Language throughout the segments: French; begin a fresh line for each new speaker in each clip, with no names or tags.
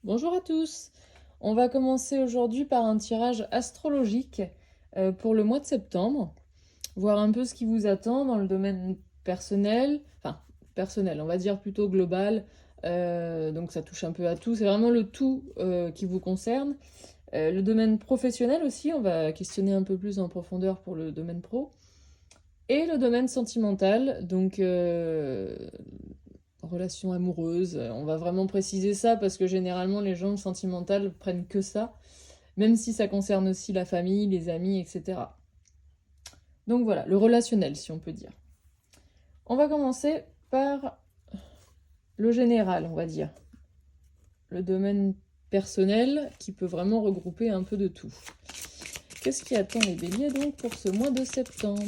Bonjour à tous. On va commencer aujourd'hui par un tirage astrologique pour le mois de septembre, voir un peu ce qui vous attend dans le domaine personnel, enfin personnel, on va dire plutôt global, donc ça touche un peu à tout, c'est vraiment le tout qui vous concerne. Le domaine professionnel aussi, on va questionner un peu plus en profondeur pour le domaine pro. Et le domaine sentimental, donc relation amoureuse, on va vraiment préciser ça parce que généralement les gens sentimentales prennent que ça, même si ça concerne aussi la famille, les amis, etc. Donc voilà, le relationnel si on peut dire. On va commencer par le général, on va dire. Le domaine personnel qui peut vraiment regrouper un peu de tout. Qu'est-ce qui attend les béliers donc pour ce mois de septembre ?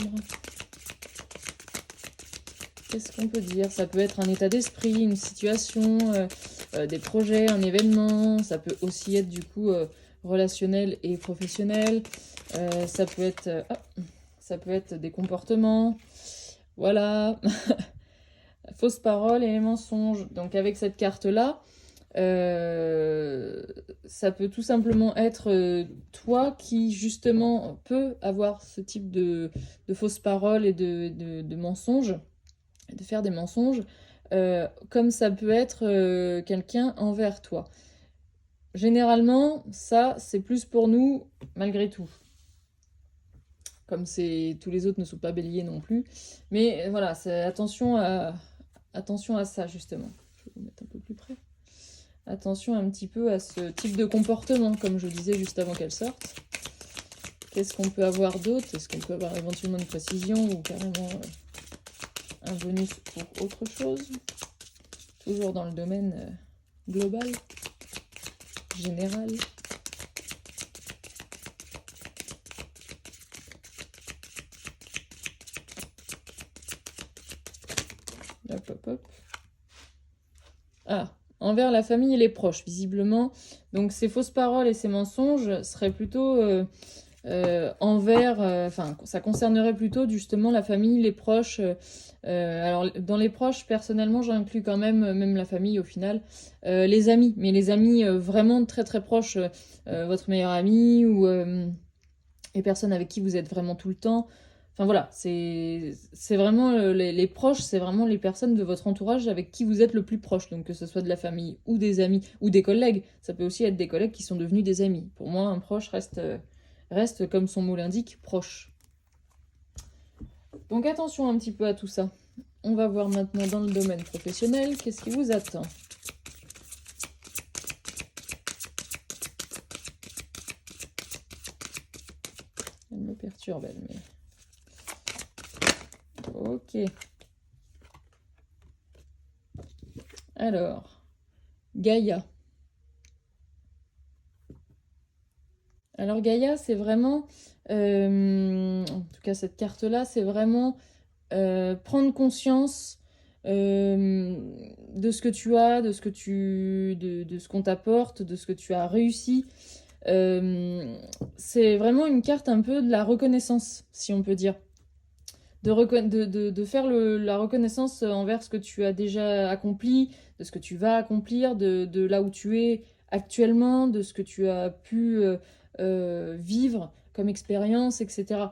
Qu'est-ce qu'on peut dire? Ça peut être un état d'esprit, une situation, des projets, un événement. Ça peut aussi être du coup relationnel et professionnel. Ça peut être des comportements. Voilà. Fausses paroles et les mensonges. Donc avec cette carte-là, ça peut tout simplement être toi qui justement peut avoir ce type de fausses paroles et de mensonges, de faire des mensonges, comme ça peut être quelqu'un envers toi. Généralement, ça, c'est plus pour nous, malgré tout. Comme tous les autres ne sont pas béliers non plus. Mais voilà, attention à ça, justement. Je vais vous mettre un peu plus près. Attention un petit peu à ce type de comportement, comme je disais juste avant qu'elle sorte. Qu'est-ce qu'on peut avoir d'autre? Est-ce qu'on peut avoir éventuellement une précision ou carrément un bonus pour autre chose? Toujours dans le domaine global, général. Hop, hop, hop. Ah, envers la famille et les proches, visiblement. Donc ces fausses paroles et ces mensonges seraient plutôt ça concernerait plutôt justement la famille, les proches. Alors dans les proches, personnellement, j'inclus quand même la famille au final, les amis, mais les amis vraiment très très proches, votre meilleur ami ou les personnes avec qui vous êtes vraiment tout le temps. Enfin voilà, c'est vraiment les proches, c'est vraiment les personnes de votre entourage avec qui vous êtes le plus proche. Donc que ce soit de la famille ou des amis ou des collègues, ça peut aussi être des collègues qui sont devenus des amis. Pour moi, un proche reste comme son mot l'indique, proche. Donc attention un petit peu à tout ça. On va voir maintenant dans le domaine professionnel, qu'est-ce qui vous attend? Elle me perturbe, elle, mais... Ok. Alors, Gaïa. Alors Gaïa, c'est vraiment... en tout cas, cette carte-là, c'est vraiment prendre conscience de ce que tu as, de ce qu'on t'apporte, de ce que tu as réussi. C'est vraiment une carte un peu de la reconnaissance, si on peut dire. De faire la reconnaissance envers ce que tu as déjà accompli, de ce que tu vas accomplir, de là où tu es actuellement, de ce que tu as pu vivre comme expérience, etc.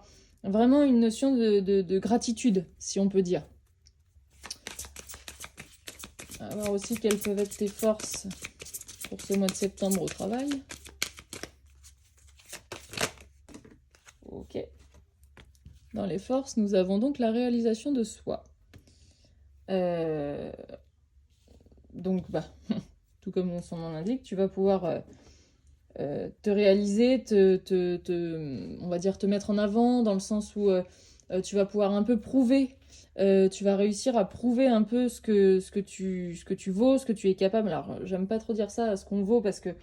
Vraiment une notion de gratitude, si on peut dire. On va voir aussi quelles peuvent être tes forces pour ce mois de septembre au travail. Ok. Dans les forces, nous avons donc la réalisation de soi. Donc, tout comme son nom l'indique, tu vas pouvoir te réaliser, on va dire te mettre en avant, dans le sens où tu vas pouvoir un peu prouver, tu vas réussir à prouver un peu ce que tu vaux, ce que tu es capable. Alors, j'aime pas trop dire ça, ce qu'on vaut, parce que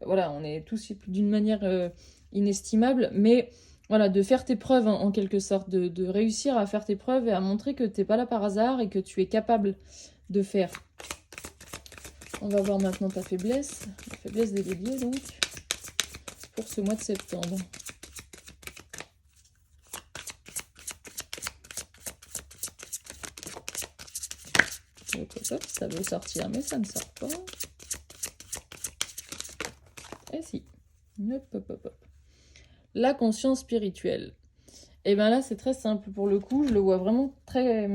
voilà, on est tous d'une manière inestimable, mais voilà, de faire tes preuves en quelque sorte, de réussir à faire tes preuves et à montrer que t'es pas là par hasard et que tu es capable de faire. On va voir maintenant ta faiblesse, la faiblesse des béliers donc, pour ce mois de septembre. Hop, ça veut sortir mais ça ne sort pas. Hop, hop, hop, hop. La conscience spirituelle. Et bien là, c'est très simple. Pour le coup, je le vois vraiment très...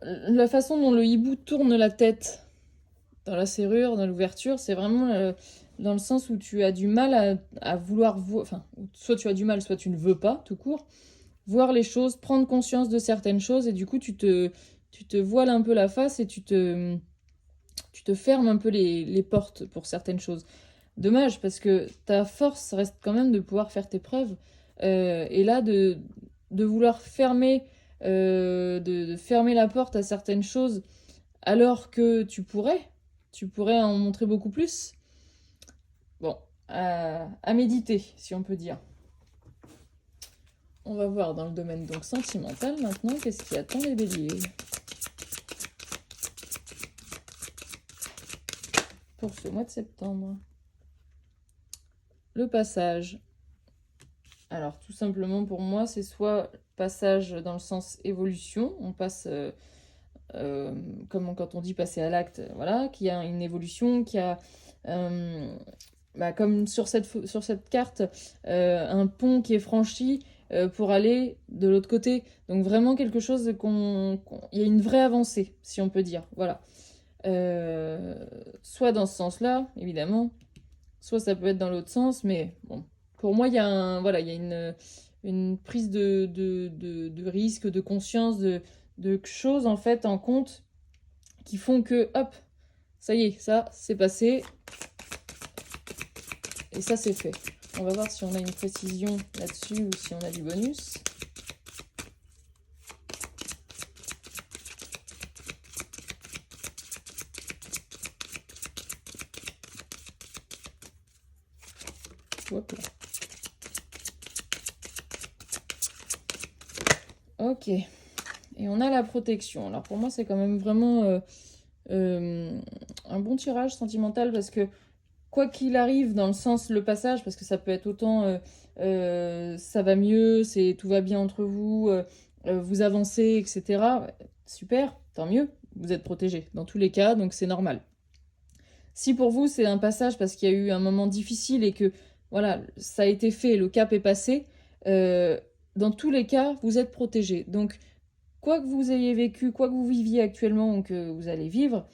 La façon dont le hibou tourne la tête dans la serrure, dans l'ouverture, c'est vraiment dans le sens où tu as du mal à vouloir... Enfin, soit tu as du mal, soit tu ne veux pas, tout court. Voir les choses, prendre conscience de certaines choses, et du coup, tu te voiles un peu la face et tu te fermes un peu les portes pour certaines choses. Dommage, parce que ta force reste quand même de pouvoir faire tes preuves. Et là, de vouloir fermer, de fermer la porte à certaines choses, alors que tu pourrais en montrer beaucoup plus. Bon, à méditer, si on peut dire. On va voir dans le domaine donc sentimental maintenant, qu'est-ce qui attend les béliers pour ce mois de septembre. Le passage. Alors, tout simplement, pour moi, c'est soit passage dans le sens évolution, on passe, comme quand on dit passer à l'acte, voilà, qu'il y a une évolution, qu'il y a, comme sur cette carte, un pont qui est franchi pour aller de l'autre côté. Donc, vraiment quelque chose il y a une vraie avancée, si on peut dire, voilà. Soit dans ce sens-là, évidemment, soit ça peut être dans l'autre sens, mais bon, pour moi, il y a voilà, il y a une prise de risque, de conscience, de choses en fait en compte qui font que, hop, ça y est, ça, c'est passé, et ça, c'est fait. On va voir si on a une précision là-dessus ou si on a du bonus. Hop là. Ok. Et on a la protection. Alors pour moi, c'est quand même vraiment un bon tirage sentimental parce que quoi qu'il arrive dans le sens le passage, parce que ça peut être autant ça va mieux, tout va bien entre vous, vous avancez, etc. Super, tant mieux, vous êtes protégé dans tous les cas, donc c'est normal. Si pour vous c'est un passage parce qu'il y a eu un moment difficile et que voilà, ça a été fait, le cap est passé, dans tous les cas, vous êtes protégé. Donc quoi que vous ayez vécu, quoi que vous viviez actuellement ou que vous allez vivre,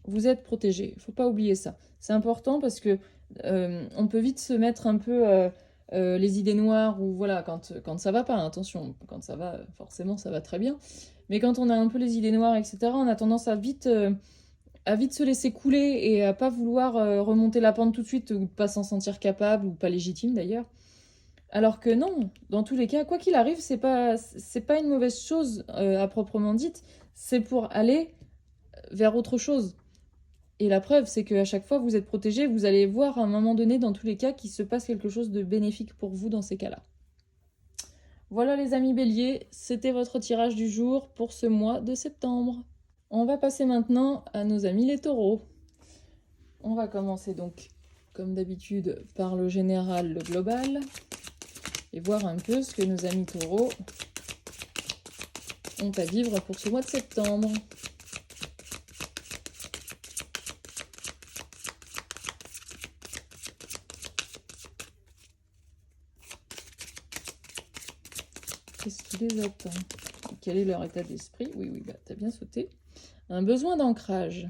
vous êtes protégé. Il ne faut pas oublier ça. C'est important parce que on peut vite se mettre un peu les idées noires ou voilà, quand ça va pas, hein, attention, quand ça va, forcément ça va très bien. Mais quand on a un peu les idées noires, etc., on a tendance à vite se laisser couler et à pas vouloir remonter la pente tout de suite ou pas s'en sentir capable ou pas légitime d'ailleurs. Alors que non, dans tous les cas, quoi qu'il arrive, c'est pas une mauvaise chose à proprement dite, c'est pour aller vers autre chose. Et la preuve, c'est qu'à chaque fois, vous êtes protégé, vous allez voir à un moment donné, dans tous les cas, qu'il se passe quelque chose de bénéfique pour vous dans ces cas-là. Voilà les amis béliers, c'était votre tirage du jour pour ce mois de septembre. On va passer maintenant à nos amis les taureaux. On va commencer donc, comme d'habitude, par le général, le global, et voir un peu ce que nos amis taureaux ont à vivre pour ce mois de septembre. Qu'est-ce qui les attend? Quel est leur état d'esprit? Oui, t'as bien sauté. Un besoin d'ancrage.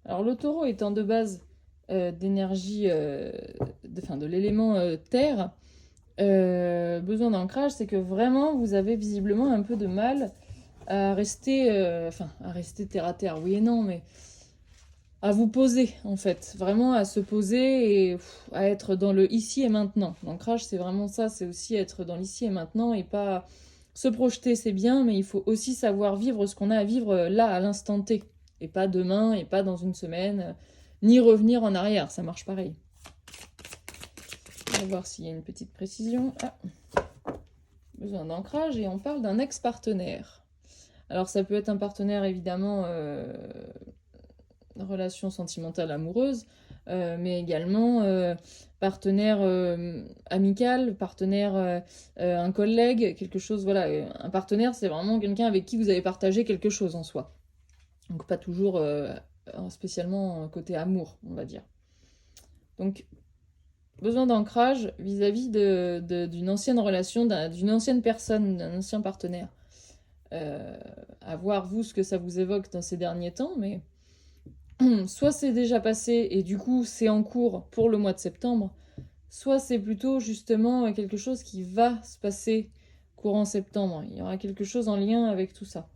Alors le taureau étant de base d'énergie, de l'élément terre, besoin d'ancrage, c'est que vraiment vous avez visiblement un peu de mal à rester, à rester terre à terre, oui et non, mais à vous poser en fait, vraiment à se poser et à être dans le ici et maintenant. L'ancrage c'est vraiment ça, c'est aussi être dans l'ici et maintenant et pas se projeter, c'est bien, mais il faut aussi savoir vivre ce qu'on a à vivre là à l'instant T et pas demain et pas dans une semaine, ni revenir en arrière, ça marche pareil. On va voir s'il y a une petite précision. Ah. Besoin d'ancrage et on parle d'un ex-partenaire. Alors ça peut être un partenaire évidemment relation sentimentale amoureuse, mais également partenaire amical, partenaire un collègue, quelque chose, voilà. Un partenaire, c'est vraiment quelqu'un avec qui vous avez partagé quelque chose en soi. Donc pas toujours spécialement côté amour, on va dire. Donc, besoin d'ancrage vis-à-vis d'une ancienne relation, d'une ancienne personne, d'un ancien partenaire. À voir, vous, ce que ça vous évoque dans ces derniers temps, mais soit c'est déjà passé et du coup c'est en cours pour le mois de septembre, soit c'est plutôt justement quelque chose qui va se passer courant septembre. Il y aura quelque chose en lien avec tout ça.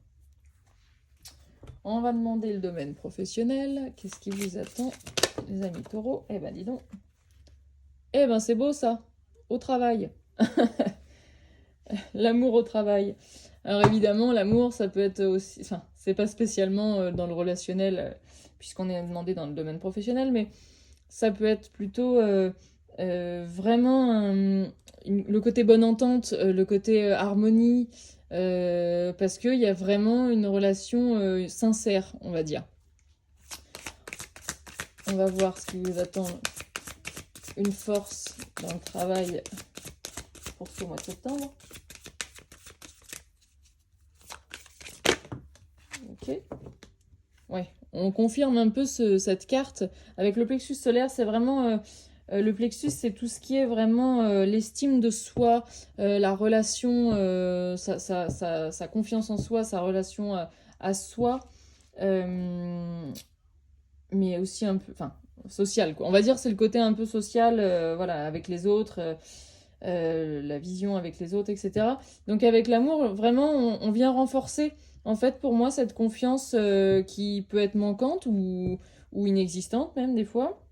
On va demander le domaine professionnel. Qu'est-ce qui vous attend, les amis taureaux? Eh ben dis donc. Eh ben c'est beau ça. Au travail. L'amour au travail. Alors évidemment, l'amour, ça peut être aussi... Enfin, c'est pas spécialement dans le relationnel, puisqu'on est demandé dans le domaine professionnel, mais ça peut être plutôt vraiment le côté bonne entente, le côté harmonie, parce qu'il y a vraiment une relation sincère, on va dire. On va voir ce qui vous attend. Une force dans le travail pour ce mois de septembre. Ok. Ouais, on confirme un peu cette carte. Avec le plexus solaire, c'est vraiment... le plexus, c'est tout ce qui est vraiment l'estime de soi, la relation, sa confiance en soi, sa relation à soi, mais aussi un peu... Enfin, social, quoi. On va dire c'est le côté un peu social, voilà, avec les autres, la vision avec les autres, etc. Donc avec l'amour, vraiment, on vient renforcer, en fait, pour moi, cette confiance qui peut être manquante ou inexistante même des fois,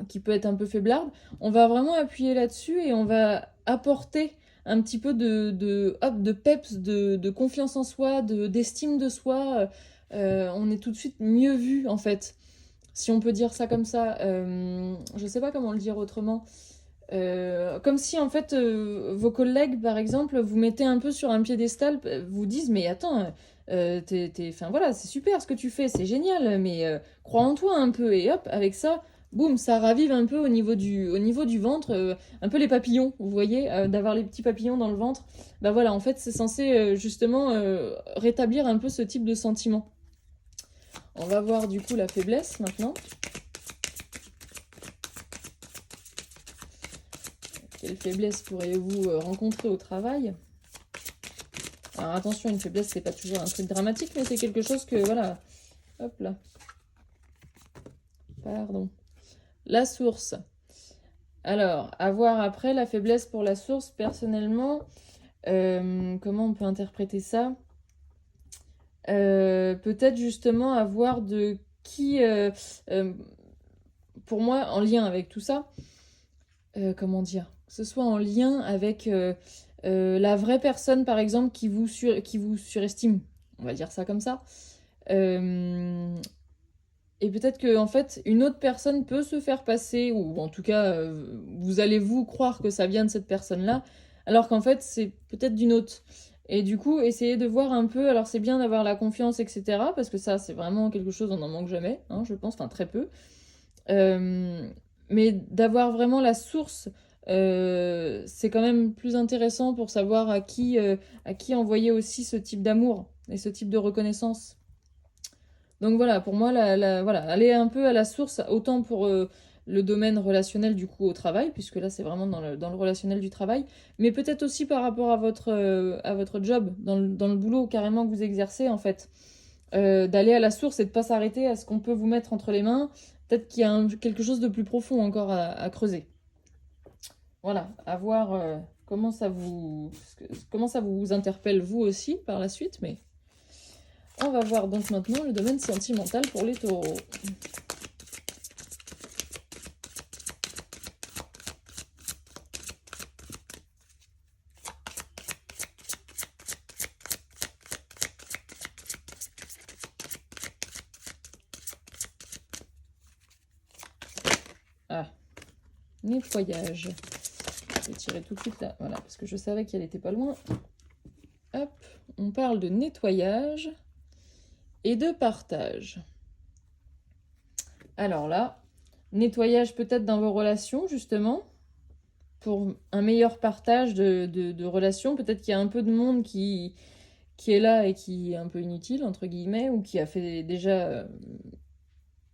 qui peut être un peu faiblarde. On va vraiment appuyer là-dessus et on va apporter un petit peu de peps, de confiance en soi, d'estime de soi. On est tout de suite mieux vu, en fait. Si on peut dire ça comme ça, je sais pas comment le dire autrement. Comme si en fait vos collègues par exemple vous mettez un peu sur un piédestal, vous disent mais attends, enfin voilà c'est super ce que tu fais, c'est génial, mais crois en toi un peu et hop avec ça, boum ça ravive un peu au niveau du ventre, un peu les papillons, vous voyez, d'avoir les petits papillons dans le ventre. Bah voilà en fait c'est censé justement rétablir un peu ce type de sentiment. On va voir du coup la faiblesse maintenant. Quelle faiblesse pourriez-vous rencontrer au travail? Alors attention, une faiblesse, c'est pas toujours un truc dramatique, mais c'est quelque chose que, voilà... Hop là. Pardon. La source. Alors, à voir après, la faiblesse pour la source, personnellement, comment on peut interpréter ça? Peut-être justement à voir de qui... pour moi, en lien avec tout ça, comment dire? Que ce soit en lien avec la vraie personne, par exemple, qui vous surestime. On va dire ça comme ça. Et peut-être que en fait, une autre personne peut se faire passer, ou en tout cas, vous allez vous croire que ça vient de cette personne-là, alors qu'en fait, c'est peut-être d'une autre. Et du coup, essayez de voir un peu, alors c'est bien d'avoir la confiance, etc., parce que ça, c'est vraiment quelque chose, on n'en manque jamais, hein, je pense, enfin très peu. Mais d'avoir vraiment la source, c'est quand même plus intéressant pour savoir à qui envoyer aussi ce type d'amour et ce type de reconnaissance. Donc voilà, pour moi, voilà, aller un peu à la source, autant pour le domaine relationnel du coup au travail, puisque là c'est vraiment dans le relationnel du travail, mais peut-être aussi par rapport à votre job, dans le boulot carrément que vous exercez en fait. D'aller à la source et de pas s'arrêter à ce qu'on peut vous mettre entre les mains. Peut-être qu'il y a quelque chose de plus profond encore à creuser. Voilà, à voir comment ça vous interpelle vous aussi par la suite, mais on va voir donc maintenant le domaine sentimental pour les taureaux. Ah, nettoyage. Je vais tirer tout de suite là, voilà, parce que je savais qu'elle était pas loin. Hop, on parle de nettoyage et de partage. Alors là, nettoyage peut-être dans vos relations, justement, pour un meilleur partage de relations. Peut-être qu'il y a un peu de monde qui est là et qui est un peu inutile, entre guillemets, ou qui a fait déjà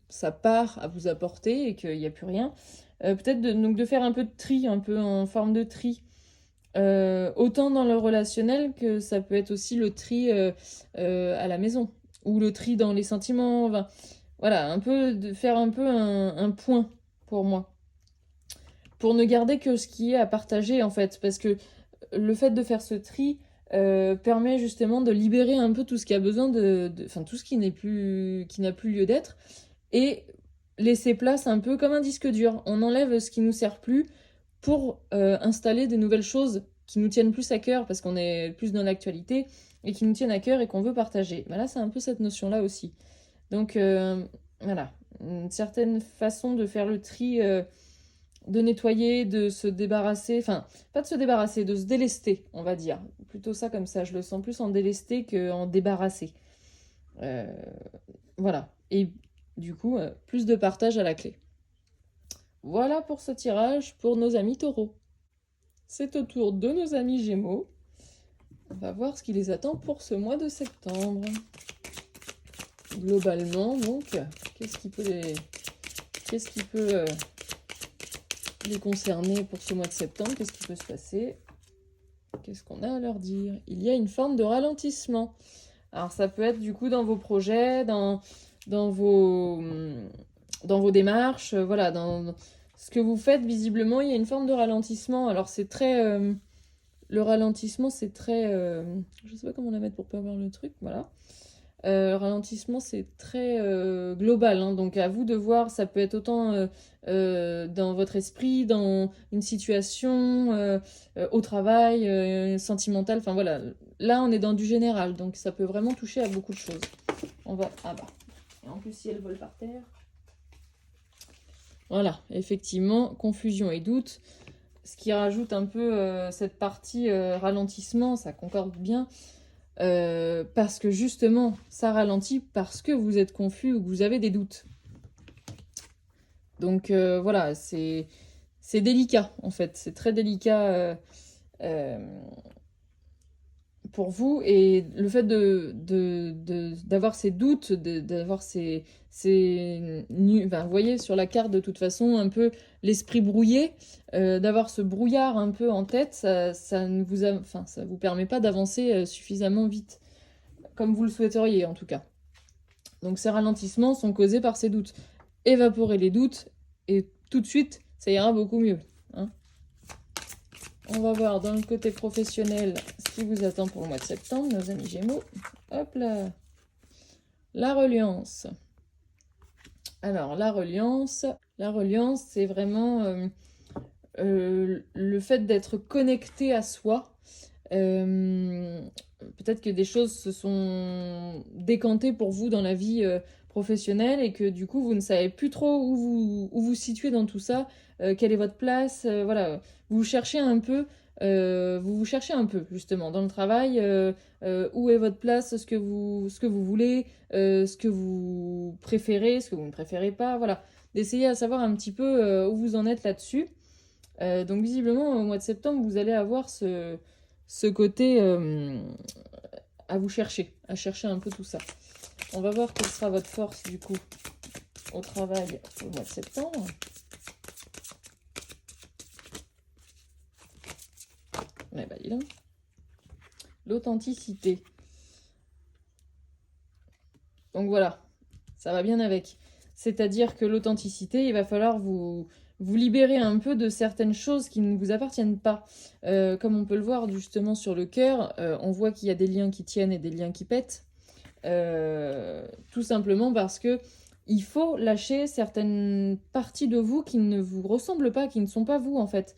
sa part à vous apporter et qu'il n'y a plus rien. Peut-être donc de faire un peu de tri, un peu en forme de tri. Autant dans le relationnel que ça peut être aussi le tri à la maison. Ou le tri dans les sentiments. Enfin, voilà, un peu de faire un peu un point pour moi. Pour ne garder que ce qui est à partager en fait. Parce que le fait de faire ce tri permet justement de libérer un peu tout ce qui a besoin enfin, tout ce qui n'a plus lieu d'être. Et laisser place un peu comme un disque dur. On enlève ce qui nous sert plus pour installer des nouvelles choses qui nous tiennent plus à cœur parce qu'on est plus dans l'actualité et qui nous tiennent à cœur et qu'on veut partager. Ben là, c'est un peu cette notion-là aussi. Donc voilà, une certaine façon de faire le tri, de nettoyer, de se débarrasser, enfin, pas de se débarrasser, de se délester, on va dire. Plutôt ça comme ça, je le sens plus en délester qu'en débarrasser. Voilà, et du coup, plus de partage à la clé. Voilà pour ce tirage pour nos amis taureaux. C'est au tour de nos amis gémeaux. On va voir ce qui les attend pour ce mois de septembre. Globalement, donc, qu'est-ce qui peut les concerner pour ce mois de septembre? Qu'est-ce qui peut se passer? Qu'est-ce qu'on a à leur dire? Il y a une forme de ralentissement. Alors ça peut être du coup dans vos projets, dans vos démarches, voilà, dans ce que vous faites, visiblement, il y a une forme de ralentissement. Alors c'est très... le ralentissement, c'est très... je sais pas comment la mettre pour pas voir le truc, voilà. Ralentissement, c'est très global, hein, donc à vous de voir, ça peut être autant dans votre esprit, dans une situation, au travail, sentimental, enfin voilà. Là, on est dans du général, donc ça peut vraiment toucher à beaucoup de choses. On va... Ah bah, et en plus, si elle vole par terre... Voilà, effectivement, confusion et doute, ce qui rajoute un peu cette partie ralentissement, ça concorde bien. Parce que justement, ça ralentit parce que vous êtes confus ou que vous avez des doutes. Donc voilà, c'est délicat en fait, c'est très délicat pour vous. Et le fait d'avoir ces doutes, d'avoir enfin, vous voyez sur la carte de toute façon un peu l'esprit brouillé, d'avoir ce brouillard un peu en tête, ça ne vous, enfin, ça vous permet pas d'avancer suffisamment vite, comme vous le souhaiteriez en tout cas. Donc ces ralentissements sont causés par ces doutes. Évaporez les doutes et tout de suite, ça ira beaucoup mieux. Hein. On va voir dans le côté professionnel ce qui vous attend pour le mois de septembre, nos amis Gémeaux. Hop là. La reliance. Alors, la reliance, c'est vraiment le fait d'être connecté à soi. Peut-être que des choses se sont décantées pour vous dans la vie professionnelle et que du coup vous ne savez plus trop où vous situez dans tout ça, quelle est votre place, voilà, vous cherchez un peu, justement dans le travail, où est votre place, ce que vous voulez, ce que vous préférez, ce que vous ne préférez pas, voilà, d'essayer à savoir un petit peu où vous en êtes là-dessus. Donc visiblement au mois de septembre vous allez avoir ce côté à vous chercher, à chercher un peu tout ça. On va voir quelle sera votre force du coup au travail au mois de septembre. Eh ben, dis donc. L'authenticité. Donc voilà, ça va bien avec. C'est-à-dire que l'authenticité, il va falloir vous libérer un peu de certaines choses qui ne vous appartiennent pas. Comme on peut le voir justement sur le cœur, on voit qu'il y a des liens qui tiennent et des liens qui pètent. Tout simplement parce que il faut lâcher certaines parties de vous qui ne vous ressemblent pas, qui ne sont pas vous en fait.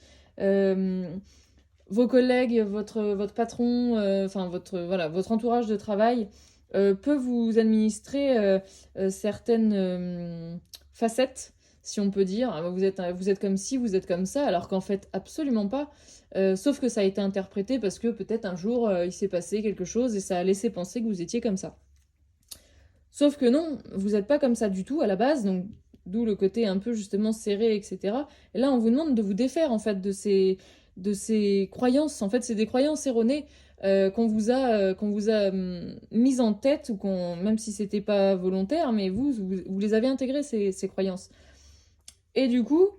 Vos collègues, votre patron, enfin votre entourage de travail peut vous administrer certaines facettes, si on peut dire. Ah, vous êtes comme ci, vous êtes comme ça, alors qu'en fait, absolument pas. Sauf que ça a été interprété parce que peut-être un jour, il s'est passé quelque chose et ça a laissé penser que vous étiez comme ça. Sauf que non, vous n'êtes pas comme ça du tout à la base, donc d'où le côté un peu justement serré, etc. Et là, on vous demande de vous défaire en fait de ces croyances. En fait, c'est des croyances erronées qu'on vous a mises en tête, ou même si c'était pas volontaire, mais vous les avez intégrées, ces croyances. Et du coup,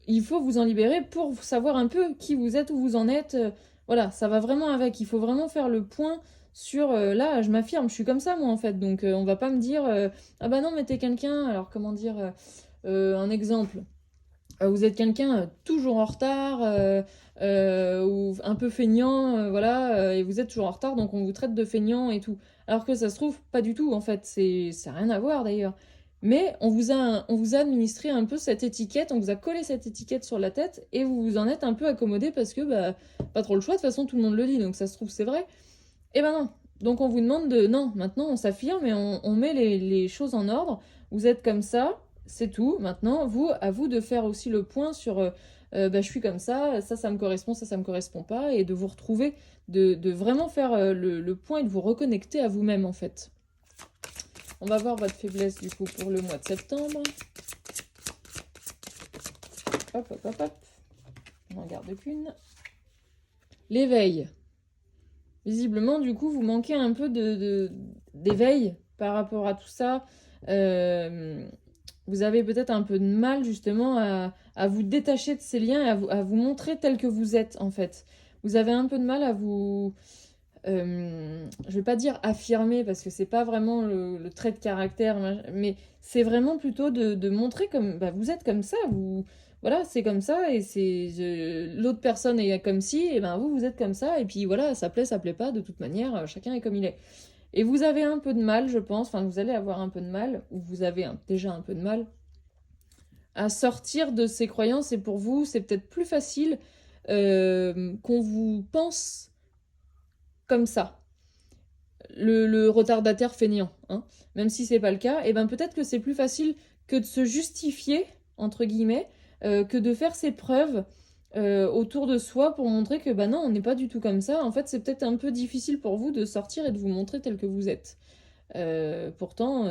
il faut vous en libérer pour savoir un peu qui vous êtes, où vous en êtes. Voilà, ça va vraiment avec. Il faut vraiment faire le point sur là, je m'affirme, je suis comme ça moi en fait. Donc on va pas me dire ah bah non, mais t'es quelqu'un. Alors comment dire un exemple. Vous êtes quelqu'un toujours en retard ou un peu feignant, voilà, et vous êtes toujours en retard, donc on vous traite de feignant et tout. Alors que ça se trouve pas du tout en fait, ça n'a rien à voir d'ailleurs. Mais on vous a administré un peu cette étiquette, on vous a collé cette étiquette sur la tête et vous vous en êtes un peu accommodé parce que bah pas trop le choix, de toute façon tout le monde le dit, donc ça se trouve c'est vrai. Et ben non. Donc on vous demande de non, maintenant on s'affirme et on met les choses en ordre. Vous êtes comme ça, c'est tout. Maintenant, à vous de faire aussi le point sur bah, je suis comme ça me correspond, ça me correspond pas, et de vous retrouver, de vraiment faire le point et de vous reconnecter à vous-même en fait. On va voir votre faiblesse du coup pour le mois de septembre. Hop, hop, hop, hop. On n'en garde qu'une. L'éveil. Visiblement, du coup, vous manquez un peu d'éveil par rapport à tout ça. Vous avez peut-être un peu de mal justement à vous détacher de ces liens et à vous montrer tel que vous êtes en fait. Vous avez un peu de mal à vous... je vais pas dire affirmer parce que c'est pas vraiment le trait de caractère, mais c'est vraiment plutôt de montrer comme bah, vous êtes comme ça, voilà, c'est comme ça et l'autre personne est comme si, et ben vous êtes comme ça et puis voilà, ça plaît pas, de toute manière, chacun est comme il est. Et vous avez un peu de mal, je pense, enfin vous allez avoir un peu de mal, ou vous avez déjà un peu de mal, à sortir de ces croyances et pour vous, c'est peut-être plus facile qu'on vous pense comme ça. Le retardataire feignant, hein. Même si c'est pas le cas, et ben peut-être que c'est plus facile que de se justifier, entre guillemets, que de faire ses preuves autour de soi pour montrer que bah non, on n'est pas du tout comme ça. En fait, c'est peut-être un peu difficile pour vous de sortir et de vous montrer tel que vous êtes. Pourtant,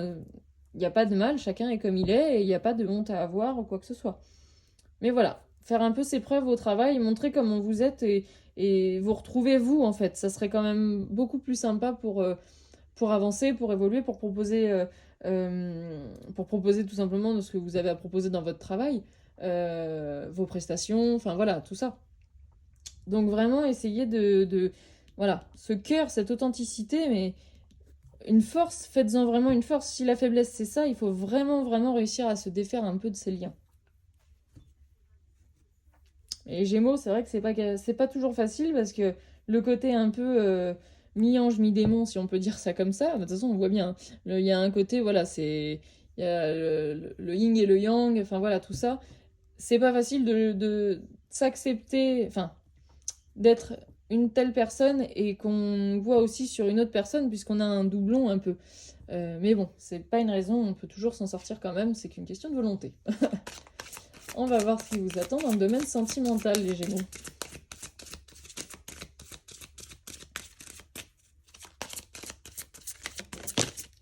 il n'y a pas de mal, chacun est comme il est, et il n'y a pas de honte à avoir ou quoi que ce soit. Mais voilà, faire un peu ses preuves au travail, montrer comment vous êtes et vous retrouver vous en fait. Ça serait quand même beaucoup plus sympa pour avancer, pour évoluer, pour proposer tout simplement de ce que vous avez à proposer dans votre travail, vos prestations, enfin voilà, tout ça. Donc vraiment essayer voilà, ce cœur, cette authenticité, mais une force, faites-en vraiment une force. Si la faiblesse c'est ça, il faut vraiment, vraiment réussir à se défaire un peu de ces liens. Et les Gémeaux, c'est vrai que c'est pas toujours facile parce que le côté un peu mi-ange, mi-démon, si on peut dire ça comme ça, de toute façon, on voit bien. Il y a un côté, voilà, il y a le yin et le yang, enfin voilà, tout ça. C'est pas facile de s'accepter, enfin, d'être une telle personne et qu'on voit aussi sur une autre personne puisqu'on a un doublon un peu. Mais bon, c'est pas une raison, on peut toujours s'en sortir quand même, c'est qu'une question de volonté. On va voir ce qui vous attend dans le domaine sentimental, les Gémeaux.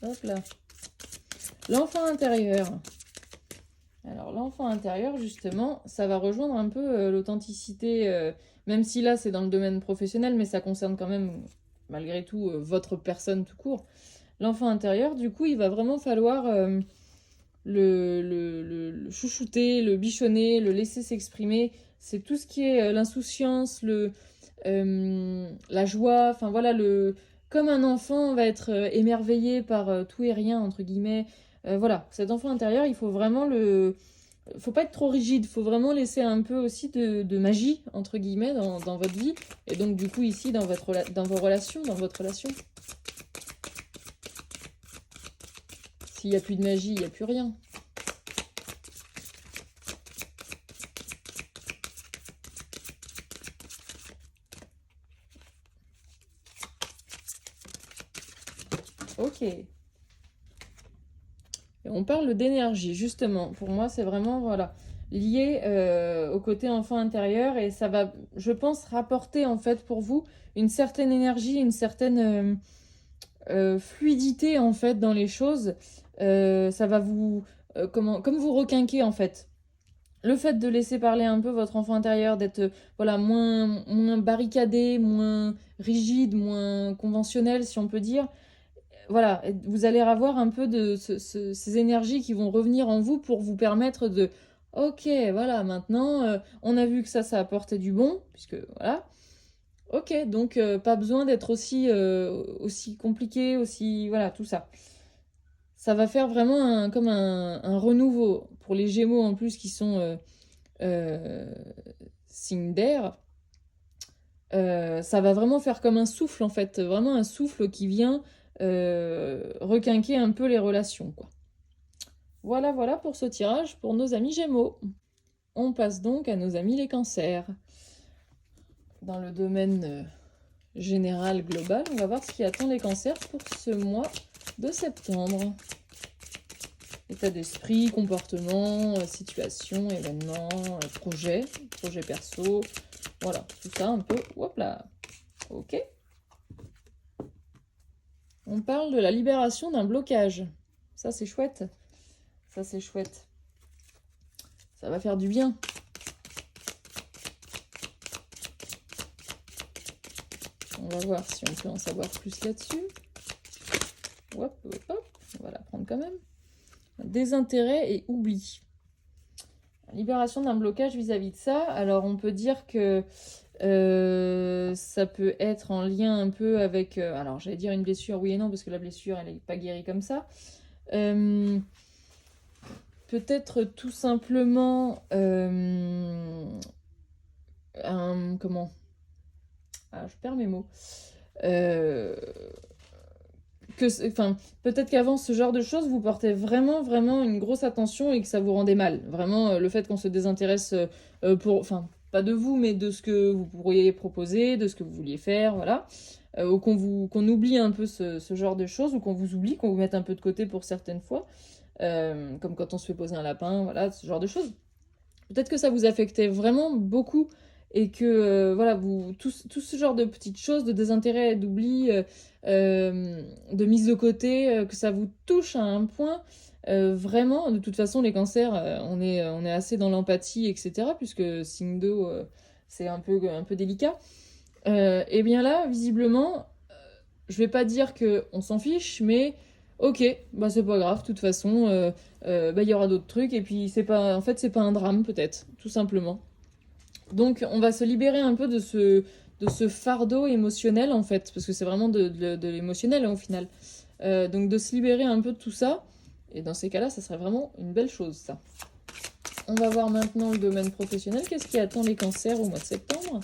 Hop là. L'enfant intérieur. Alors, l'enfant intérieur, justement, ça va rejoindre un peu l'authenticité, même si là, c'est dans le domaine professionnel, mais ça concerne quand même, malgré tout, votre personne tout court. L'enfant intérieur, du coup, il va vraiment falloir le chouchouter, le bichonner, le laisser s'exprimer. C'est tout ce qui est l'insouciance, la joie, enfin voilà, comme un enfant va être émerveillé par tout et rien, entre guillemets. Voilà, cet enfant intérieur, il faut vraiment faut pas être trop rigide, faut vraiment laisser un peu aussi de magie, entre guillemets, dans votre vie. Et donc, du coup, ici, dans vos relations, dans votre relation. S'il n'y a plus de magie, il n'y a plus rien. Ok. Et on parle d'énergie, justement. Pour moi, c'est vraiment, voilà, lié au côté enfant intérieur. Et ça va, je pense, rapporter, en fait, pour vous, une certaine énergie, une certaine fluidité, en fait, dans les choses. Ça va comme vous requinquer, en fait. Le fait de laisser parler un peu votre enfant intérieur, d'être voilà, moins barricadé, moins rigide, moins conventionnel, si on peut dire, voilà, vous allez avoir un peu de ces énergies qui vont revenir en vous pour vous permettre de Ok, voilà, maintenant, on a vu que ça apportait du bon, puisque voilà. Ok, donc pas besoin d'être aussi compliqué, aussi, voilà, tout ça. Ça va faire vraiment comme un renouveau pour les Gémeaux en plus qui sont euh, signes d'air. Ça va vraiment faire comme un souffle en fait, vraiment un souffle qui vient requinquer un peu les relations, quoi. Voilà, voilà pour ce tirage pour nos amis Gémeaux. On passe donc à nos amis les cancers. Dans le domaine général, global, on va voir ce qui attend les cancers pour ce mois de septembre. État d'esprit, comportement, situation, événement, projet perso, voilà, tout ça un peu, hop là, ok. On parle de la libération d'un blocage, ça c'est chouette, ça c'est chouette, ça va faire du bien. On va voir si on peut en savoir plus là-dessus. Hop, hop, hop, on va la prendre quand même. Désintérêt et oubli. Libération d'un blocage vis-à-vis de ça. Alors on peut dire que ça peut être en lien un peu avec... alors j'allais dire une blessure, oui et non, parce que la blessure elle n'est pas guérie comme ça. Peut-être tout simplement... comment... Ah, je perds mes mots. Peut-être qu'avant ce genre de choses, vous portez vraiment, vraiment une grosse attention et que ça vous rendait mal. Vraiment, le fait qu'on se désintéresse pas de vous, mais de ce que vous pourriez proposer, de ce que vous vouliez faire, voilà. Ou qu'on oublie un peu ce genre de choses, ou qu'on vous oublie, qu'on vous mette un peu de côté pour certaines fois, comme quand on se fait poser un lapin, voilà, ce genre de choses. Peut-être que ça vous affectait vraiment beaucoup et que voilà, tout ce genre de petites choses, de désintérêt, d'oubli, de mise de côté, que ça vous touche à un point vraiment. De toute façon, les cancers, on est assez dans l'empathie, etc. Puisque signe d'eau, c'est un peu délicat. Et bien là, visiblement, je vais pas dire que on s'en fiche, mais ok, bah c'est pas grave, de toute façon, bah il y aura d'autres trucs, et puis en fait c'est pas un drame peut-être, tout simplement. Donc on va se libérer un peu de ce fardeau émotionnel en fait, parce que c'est vraiment de l'émotionnel hein, au final. Donc de se libérer un peu de tout ça, et dans ces cas-là, ça serait vraiment une belle chose ça. On va voir maintenant le domaine professionnel. Qu'est-ce qui attend les cancers au mois de septembre?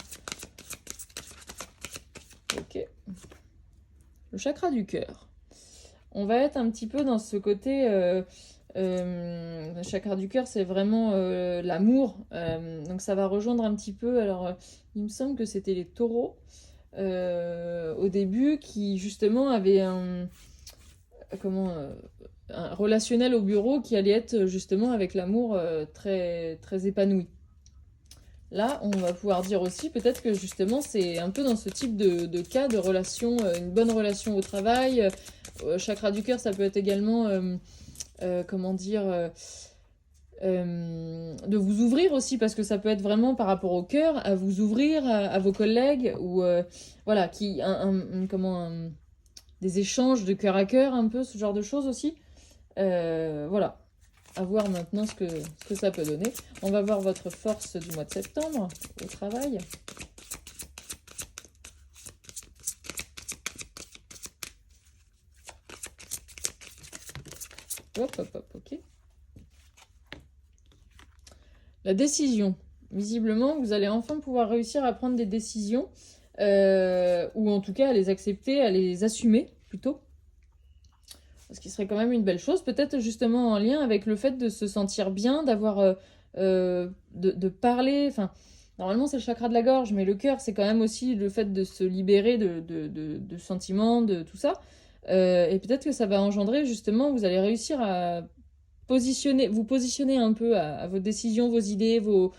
Ok. Le chakra du cœur. On va être un petit peu dans ce côté... le chakra du cœur, c'est vraiment l'amour. Donc ça va rejoindre un petit peu... Alors, il me semble que c'était les taureaux au début qui justement avaient un relationnel au bureau qui allait être justement avec l'amour très, très épanoui. Là, on va pouvoir dire aussi peut-être que justement c'est un peu dans ce type de cas de relation, une bonne relation au travail. Chakra du cœur, ça peut être également, de vous ouvrir aussi, parce que ça peut être vraiment par rapport au cœur, à vous ouvrir à vos collègues, ou voilà, des échanges de cœur à cœur, un peu, ce genre de choses aussi. Voilà. À voir maintenant ce que ça peut donner. On va voir votre force du mois de septembre au travail. Hop, hop, hop, ok. La décision. Visiblement, vous allez enfin pouvoir réussir à prendre des décisions, ou en tout cas à les accepter, à les assumer plutôt. Ce qui serait quand même une belle chose, peut-être justement en lien avec le fait de se sentir bien, d'avoir de parler. Enfin, normalement c'est le chakra de la gorge, mais le cœur c'est quand même aussi le fait de se libérer de sentiments, de tout ça. Et peut-être que ça va engendrer justement, vous allez réussir à vous positionner un peu à vos décisions, vos idées, vos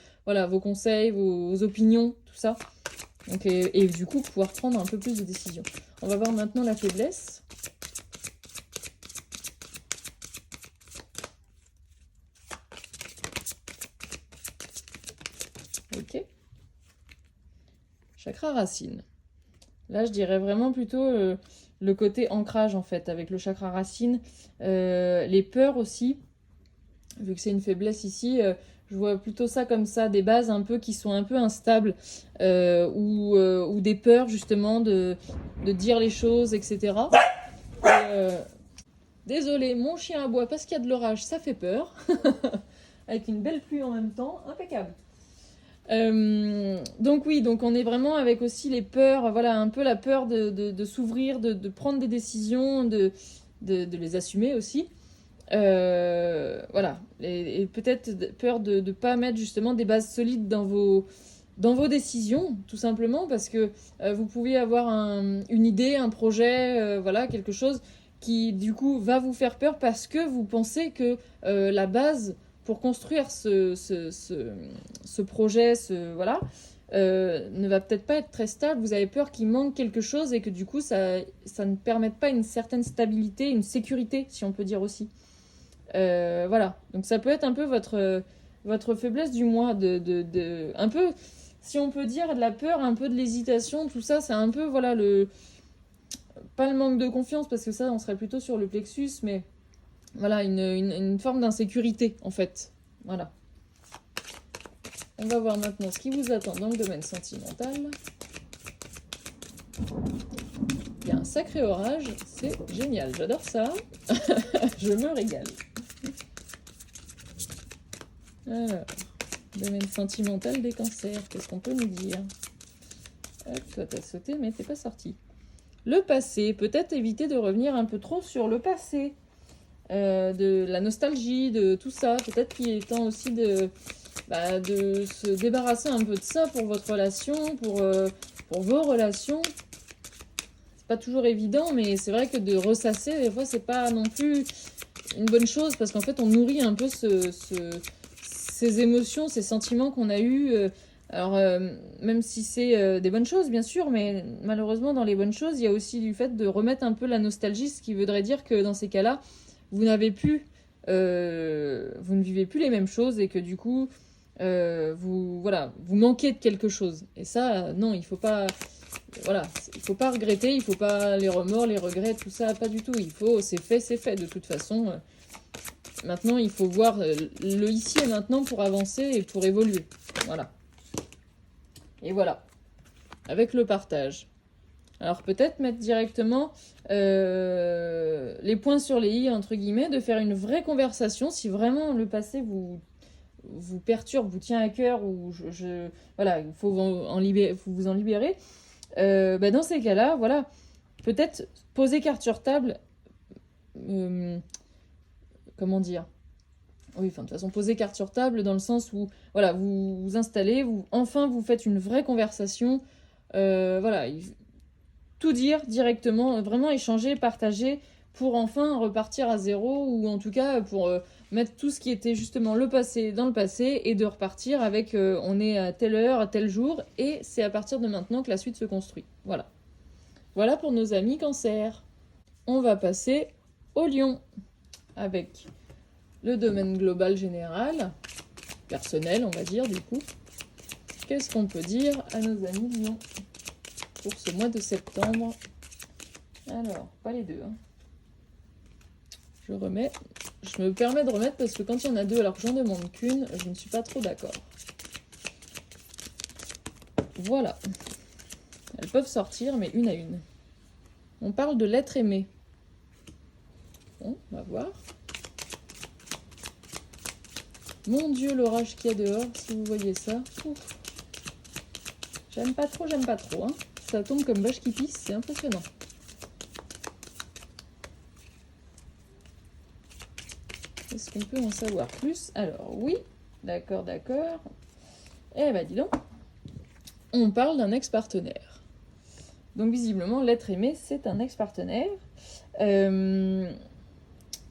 conseils, vos opinions, tout ça. Donc, et du coup pouvoir prendre un peu plus de décisions. On va voir maintenant la faiblesse. Ok. Chakra racine. Là, je dirais vraiment plutôt le côté ancrage, en fait, avec le chakra racine. Les peurs aussi, vu que c'est une faiblesse ici, Je vois plutôt ça comme ça, des bases un peu qui sont un peu instables, ou des peurs justement de dire les choses, etc. Et, désolé, mon chien aboie parce qu'il y a de l'orage, ça fait peur. Avec une belle pluie en même temps, impeccable. Donc oui, donc on est vraiment avec aussi les peurs, voilà, un peu la peur de s'ouvrir, de prendre des décisions, de les assumer aussi. Voilà, et peut-être peur de ne pas mettre justement des bases solides dans vos décisions, tout simplement, parce que vous pouvez avoir une idée, un projet, voilà, quelque chose qui du coup va vous faire peur parce que vous pensez que la base pour construire ce projet, voilà, ne va peut-être pas être très stable. Vous avez peur qu'il manque quelque chose et que du coup ça ne permette pas une certaine stabilité, une sécurité, si on peut dire aussi. Voilà, donc ça peut être un peu votre faiblesse du mois, un peu, si on peut dire, de la peur, un peu de l'hésitation, tout ça, c'est un peu, voilà, pas le manque de confiance, parce que ça, on serait plutôt sur le plexus, mais voilà, une forme d'insécurité, en fait. Voilà. On va voir maintenant ce qui vous attend dans le domaine sentimental. Il y a un sacré orage, c'est génial, j'adore ça. Je me régale. Alors, domaine sentimental des cancers, qu'est-ce qu'on peut nous dire? Hop, toi t'as sauté mais t'es pas sorti. Le passé, peut-être éviter de revenir un peu trop sur le passé, de la nostalgie, de tout ça. Peut-être qu'il est temps aussi de se débarrasser un peu de ça pour votre relation, pour vos relations. C'est pas toujours évident, mais c'est vrai que de ressasser, des fois, c'est pas non plus une bonne chose, parce qu'en fait, on nourrit un peu ces émotions, ces sentiments qu'on a eus. Alors, même si c'est des bonnes choses, bien sûr, mais malheureusement, dans les bonnes choses, il y a aussi du fait de remettre un peu la nostalgie, ce qui voudrait dire que dans ces cas-là, vous n'avez plus, vous ne vivez plus les mêmes choses et que du coup, vous manquez de quelque chose. Et ça, non, il faut pas, voilà, il faut pas regretter, il faut pas les remords, les regrets, tout ça, pas du tout. C'est fait de toute façon. Maintenant, il faut voir le ici et maintenant pour avancer et pour évoluer. Voilà. Et voilà. Avec le partage. Alors peut-être mettre directement les points sur les i, entre guillemets, de faire une vraie conversation si vraiment le passé vous perturbe, vous tient à cœur, ou voilà, il faut vous en libérer. Dans ces cas-là, voilà, peut-être poser carte sur table. Comment dire? Oui, enfin, de toute façon, poser carte sur table dans le sens où, voilà, vous vous installez, vous faites une vraie conversation, voilà, tout dire directement, vraiment échanger, partager, pour enfin repartir à zéro, ou en tout cas pour mettre tout ce qui était justement le passé dans le passé, et de repartir avec on est à telle heure, à tel jour, et c'est à partir de maintenant que la suite se construit. Voilà. Voilà pour nos amis Cancer. On va passer au Lion, avec le domaine global général, personnel on va dire du coup. Qu'est-ce qu'on peut dire à nos amis Lions pour ce mois de septembre? Alors, pas les deux. Hein. Je me permets de remettre parce que quand il y en a deux alors que j'en demande qu'une, je ne suis pas trop d'accord. Voilà. Elles peuvent sortir, mais une à une. On parle de l'être aimé. Bon, on va voir. Mon Dieu, l'orage qu'il y a dehors, si vous voyez ça. Ouf. J'aime pas trop, hein. Ça tombe comme vache qui pisse, c'est impressionnant. Est-ce qu'on peut en savoir plus? Alors, oui, d'accord. Eh ben, dis donc. On parle d'un ex-partenaire. Donc, visiblement, l'être aimé, c'est un ex-partenaire.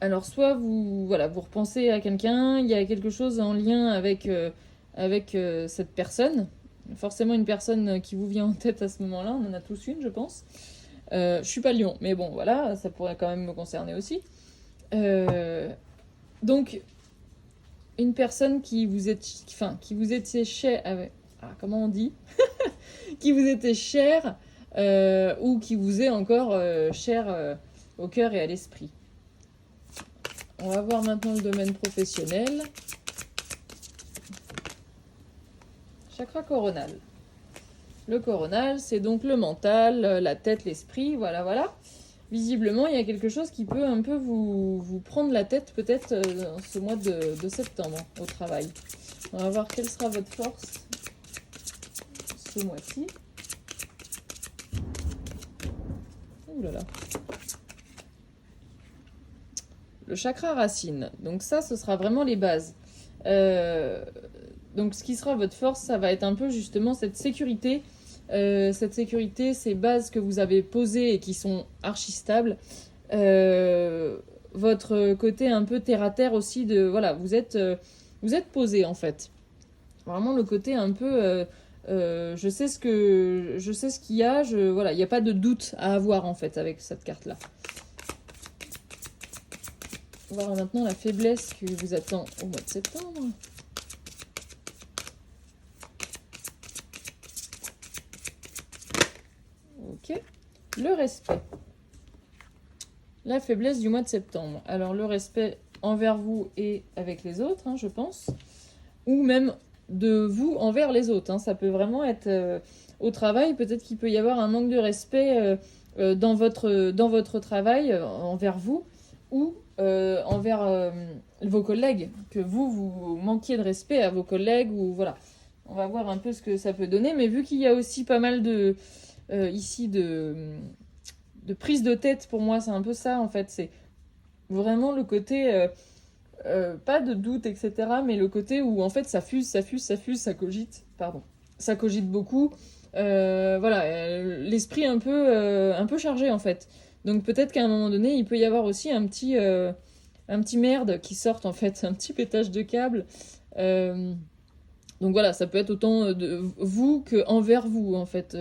Alors, soit vous repensez à quelqu'un, il y a quelque chose en lien avec cette personne. Forcément, une personne qui vous vient en tête à ce moment-là, on en a tous une, je pense. Je suis pas Lion, mais bon, voilà, ça pourrait quand même me concerner aussi. Donc, une personne qui vous était chère, comment on dit qui vous était chère, ou qui vous est encore chère au cœur et à l'esprit. On va voir maintenant le domaine professionnel. chakra coronal. Le coronal, c'est donc le mental, la tête, l'esprit, voilà, voilà. Visiblement, il y a quelque chose qui peut un peu vous prendre la tête, peut-être, ce mois de septembre, au travail. On va voir quelle sera votre force ce mois-ci. Ouh là là. Le chakra racine. Donc ça, ce sera vraiment les bases. Donc ce qui sera votre force, ça va être un peu justement cette sécurité. Ces bases que vous avez posées et qui sont archi stables. Votre côté un peu terre à terre aussi de voilà, vous êtes posé en fait. Vraiment le côté un peu je sais ce qu'il y a, voilà, il n'y a pas de doute à avoir en fait avec cette carte là. On va voir maintenant la faiblesse qui vous attend au mois de septembre. Ok. Le respect. La faiblesse du mois de septembre. Alors le respect envers vous et avec les autres, hein, je pense. Ou même de vous envers les autres. Hein. Ça peut vraiment être au travail. Peut-être qu'il peut y avoir un manque de respect dans votre travail envers vous. Ou envers vos collègues, que vous manquiez de respect à vos collègues, ou voilà. On va voir un peu ce que ça peut donner, mais vu qu'il y a aussi pas mal ici de prise de tête, pour moi, c'est un peu ça, en fait, c'est vraiment le côté, pas de doute, etc., mais le côté où, en fait, ça fuse, ça cogite, pardon, ça cogite beaucoup, voilà, l'esprit un peu chargé, en fait. Donc peut-être qu'à un moment donné, il peut y avoir aussi un petit merde qui sorte en fait, un petit pétage de câble. Donc voilà, ça peut être autant de vous que envers vous en fait.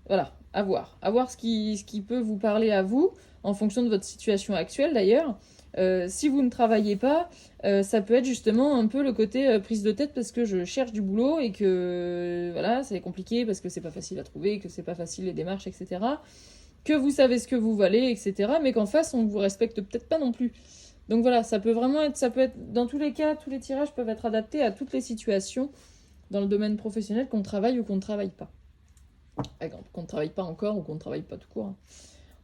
Voilà, à voir. À voir ce qui peut vous parler à vous, en fonction de votre situation actuelle d'ailleurs. Si vous ne travaillez pas, ça peut être justement un peu le côté prise de tête parce que je cherche du boulot et que voilà, c'est compliqué parce que c'est pas facile à trouver, que c'est pas facile les démarches, etc. Que vous savez ce que vous valez, etc. Mais qu'en face, on ne vous respecte peut-être pas non plus. Donc voilà, ça peut être, dans tous les cas, tous les tirages peuvent être adaptés à toutes les situations dans le domaine professionnel, qu'on travaille ou qu'on ne travaille pas. Qu'on ne travaille pas encore ou qu'on ne travaille pas tout court.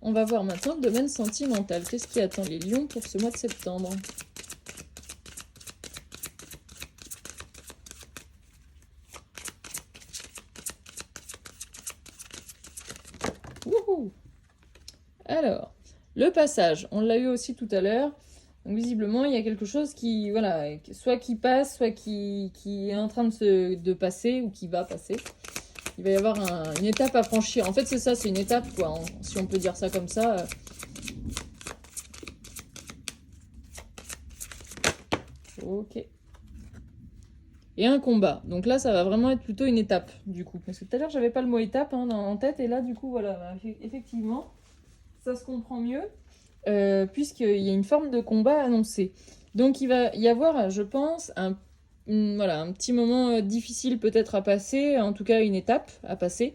On va voir maintenant le domaine sentimental. Qu'est-ce qui attend les lions pour ce mois de septembre ? Wouhou ! Alors, le passage, on l'a eu aussi tout à l'heure. Donc visiblement, il y a quelque chose qui, voilà, soit qui passe, soit qui est en train de passer ou qui va passer. Il va y avoir une étape à franchir. En fait, c'est ça, c'est une étape, quoi, si on peut dire ça comme ça. Ok. Et un combat. Donc là, ça va vraiment être plutôt une étape, du coup. Parce que tout à l'heure, j'avais pas le mot étape en tête. Et là, du coup, voilà, effectivement, ça se comprend mieux. Puisqu'il y a une forme de combat annoncée. Donc il va y avoir, je pense, un petit moment difficile peut-être à passer, en tout cas une étape à passer.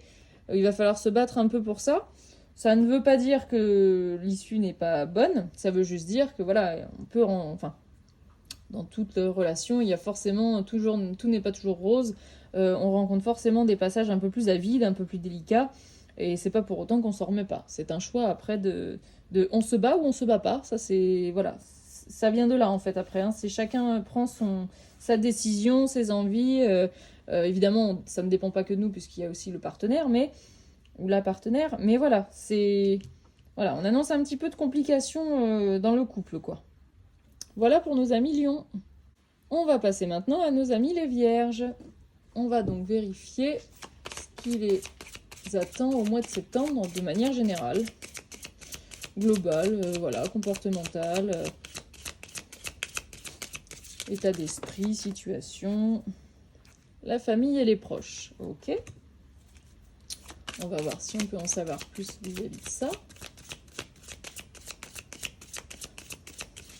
Il va falloir se battre un peu pour ça. Ça ne veut pas dire que l'issue n'est pas bonne, ça veut juste dire que voilà, on peut dans toute relation, il y a forcément toujours, tout n'est pas toujours rose. On rencontre forcément des passages un peu plus avides, un peu plus délicats, et c'est pas pour autant qu'on s'en remet pas. C'est un choix après de on se bat ou on se bat pas. Ça c'est voilà, ça vient de là en fait après. Hein. C'est chacun prend sa décision, ses envies. Évidemment, ça ne dépend pas que de nous puisqu'il y a aussi le partenaire, ou la partenaire. Mais voilà, voilà, on annonce un petit peu de complications dans le couple quoi. Voilà pour nos amis lions. On va passer maintenant à nos amis les vierges. On va donc vérifier ce qui les attend au mois de septembre de manière générale. Globale, voilà, comportementale, état d'esprit, situation, la famille et les proches. Ok. On va voir si on peut en savoir plus vis-à-vis de ça.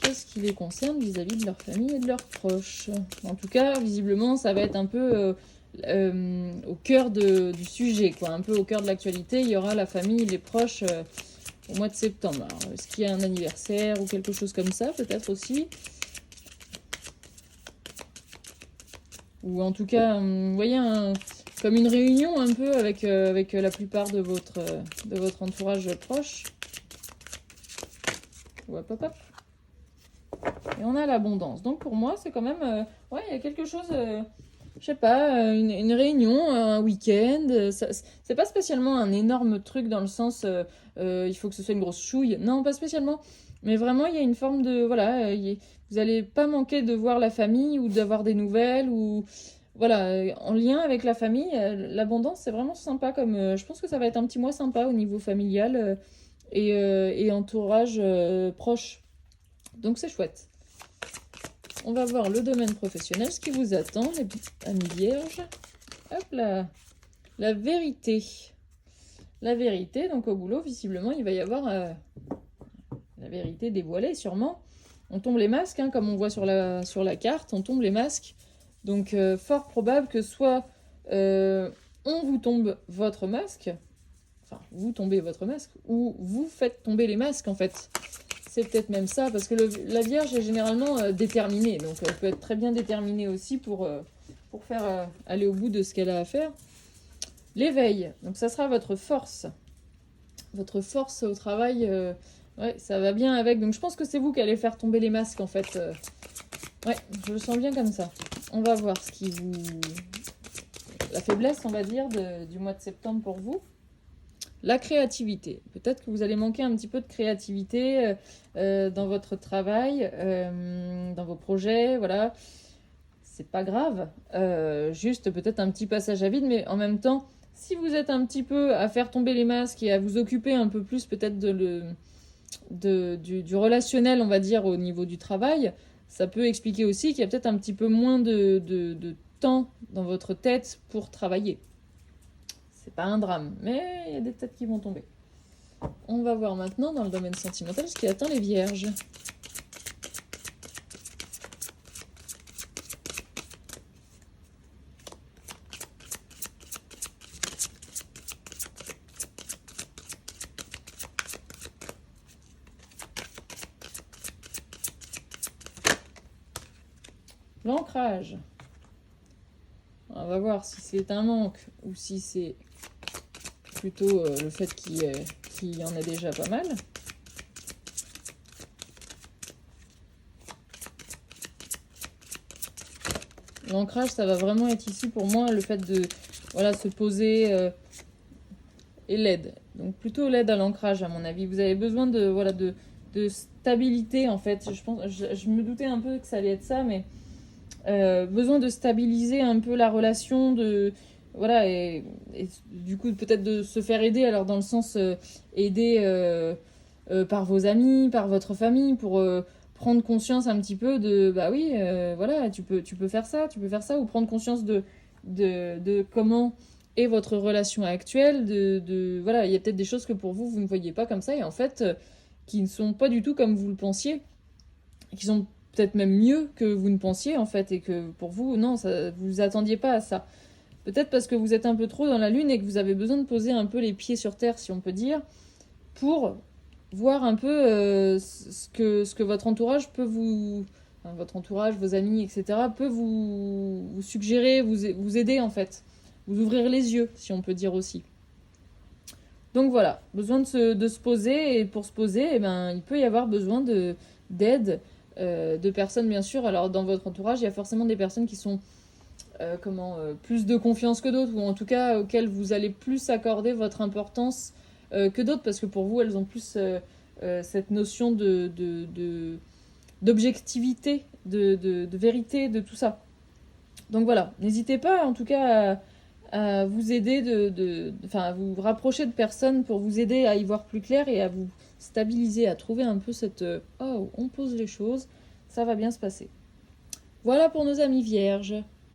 Qu'est-ce qui les concerne vis-à-vis de leur famille et de leurs proches. En tout cas, visiblement, ça va être un peu au cœur du sujet, quoi. Un peu au cœur de l'actualité. Il y aura la famille et les proches au mois de septembre. Alors, est-ce qu'il y a un anniversaire ou quelque chose comme ça, peut-être aussi? ou en tout cas, vous voyez, comme une réunion un peu avec, avec la plupart de votre entourage proche. Hop, hop, hop. Et on a l'abondance. Donc pour moi, c'est quand même... ouais, il y a quelque chose... je sais pas, une réunion, un week-end. C'est pas spécialement un énorme truc dans le sens... il faut que ce soit une grosse chouille. Non, pas spécialement. Mais vraiment, il y a une forme de... Voilà, vous allez pas manquer de voir la famille ou d'avoir des nouvelles ou... Voilà, en lien avec la famille, l'abondance, c'est vraiment sympa. Comme, je pense que ça va être un petit mois sympa au niveau familial et entourage proche. Donc c'est chouette. On va voir le domaine professionnel, ce qui vous attend, les amis vierges. Hop là, la vérité. La vérité, donc au boulot, visiblement, il va y avoir la vérité dévoilée, sûrement. On tombe les masques, hein, comme on voit sur la carte, on tombe les masques. Donc fort probable que soit on vous tombe votre masque, enfin, vous tombez votre masque, ou vous faites tomber les masques, en fait. C'est peut-être même ça, parce que la Vierge est généralement déterminée, donc elle peut être très bien déterminée aussi pour faire aller au bout de ce qu'elle a à faire. L'éveil, donc ça sera votre force au travail, ouais, ça va bien avec, donc je pense que c'est vous qui allez faire tomber les masques, en fait. Ouais, je le sens bien comme ça. On va voir ce qui vous... la faiblesse, on va dire, du mois de septembre pour vous. La créativité. Peut-être que vous allez manquer un petit peu de créativité dans votre travail, dans vos projets, voilà. C'est pas grave. Juste peut-être un petit passage à vide, mais en même temps, si vous êtes un petit peu à faire tomber les masques et à vous occuper un peu plus peut-être du relationnel, on va dire, au niveau du travail, ça peut expliquer aussi qu'il y a peut-être un petit peu moins de temps dans votre tête pour travailler. C'est pas un drame, mais il y a des têtes qui vont tomber. On va voir maintenant dans le domaine sentimental ce qui attend les vierges. L'ancrage. On va voir si c'est un manque ou si c'est plutôt le fait qu'il y en a déjà pas mal. L'ancrage, ça va vraiment être ici pour moi le fait de se poser et l'aide. Donc plutôt l'aide à l'ancrage à mon avis. Vous avez besoin de stabilité en fait. Je me doutais un peu que ça allait être ça, mais besoin de stabiliser un peu la relation, et du coup peut-être de se faire aider, alors dans le sens aider par vos amis, par votre famille, pour prendre conscience un petit peu de bah oui, voilà, tu peux faire ça, ou prendre conscience de comment est votre relation actuelle, voilà, il y a peut-être des choses que pour vous vous ne voyez pas comme ça et en fait qui ne sont pas du tout comme vous le pensiez, qui sont peut-être même mieux que vous ne pensiez en fait, et que pour vous, non, ça, vous vous attendiez pas à ça. Peut-être parce que vous êtes un peu trop dans la lune et que vous avez besoin de poser un peu les pieds sur terre, si on peut dire, pour voir un peu ce que votre entourage peut votre entourage, vos amis, etc., peut vous suggérer, vous aider en fait, vous ouvrir les yeux, si on peut dire aussi. Donc voilà, besoin de se poser, et pour se poser, eh ben, il peut y avoir besoin d'aide, de personnes bien sûr. Alors dans votre entourage, il y a forcément des personnes qui sont plus de confiance que d'autres, ou en tout cas auxquelles vous allez plus accorder votre importance que d'autres, parce que pour vous, elles ont plus cette notion d'objectivité, de vérité, de tout ça. Donc voilà, n'hésitez pas en tout cas à vous aider, à vous rapprocher de personnes pour vous aider à y voir plus clair et à vous stabiliser, à trouver un peu oh, on pose les choses, ça va bien se passer. Voilà pour nos amis vierges.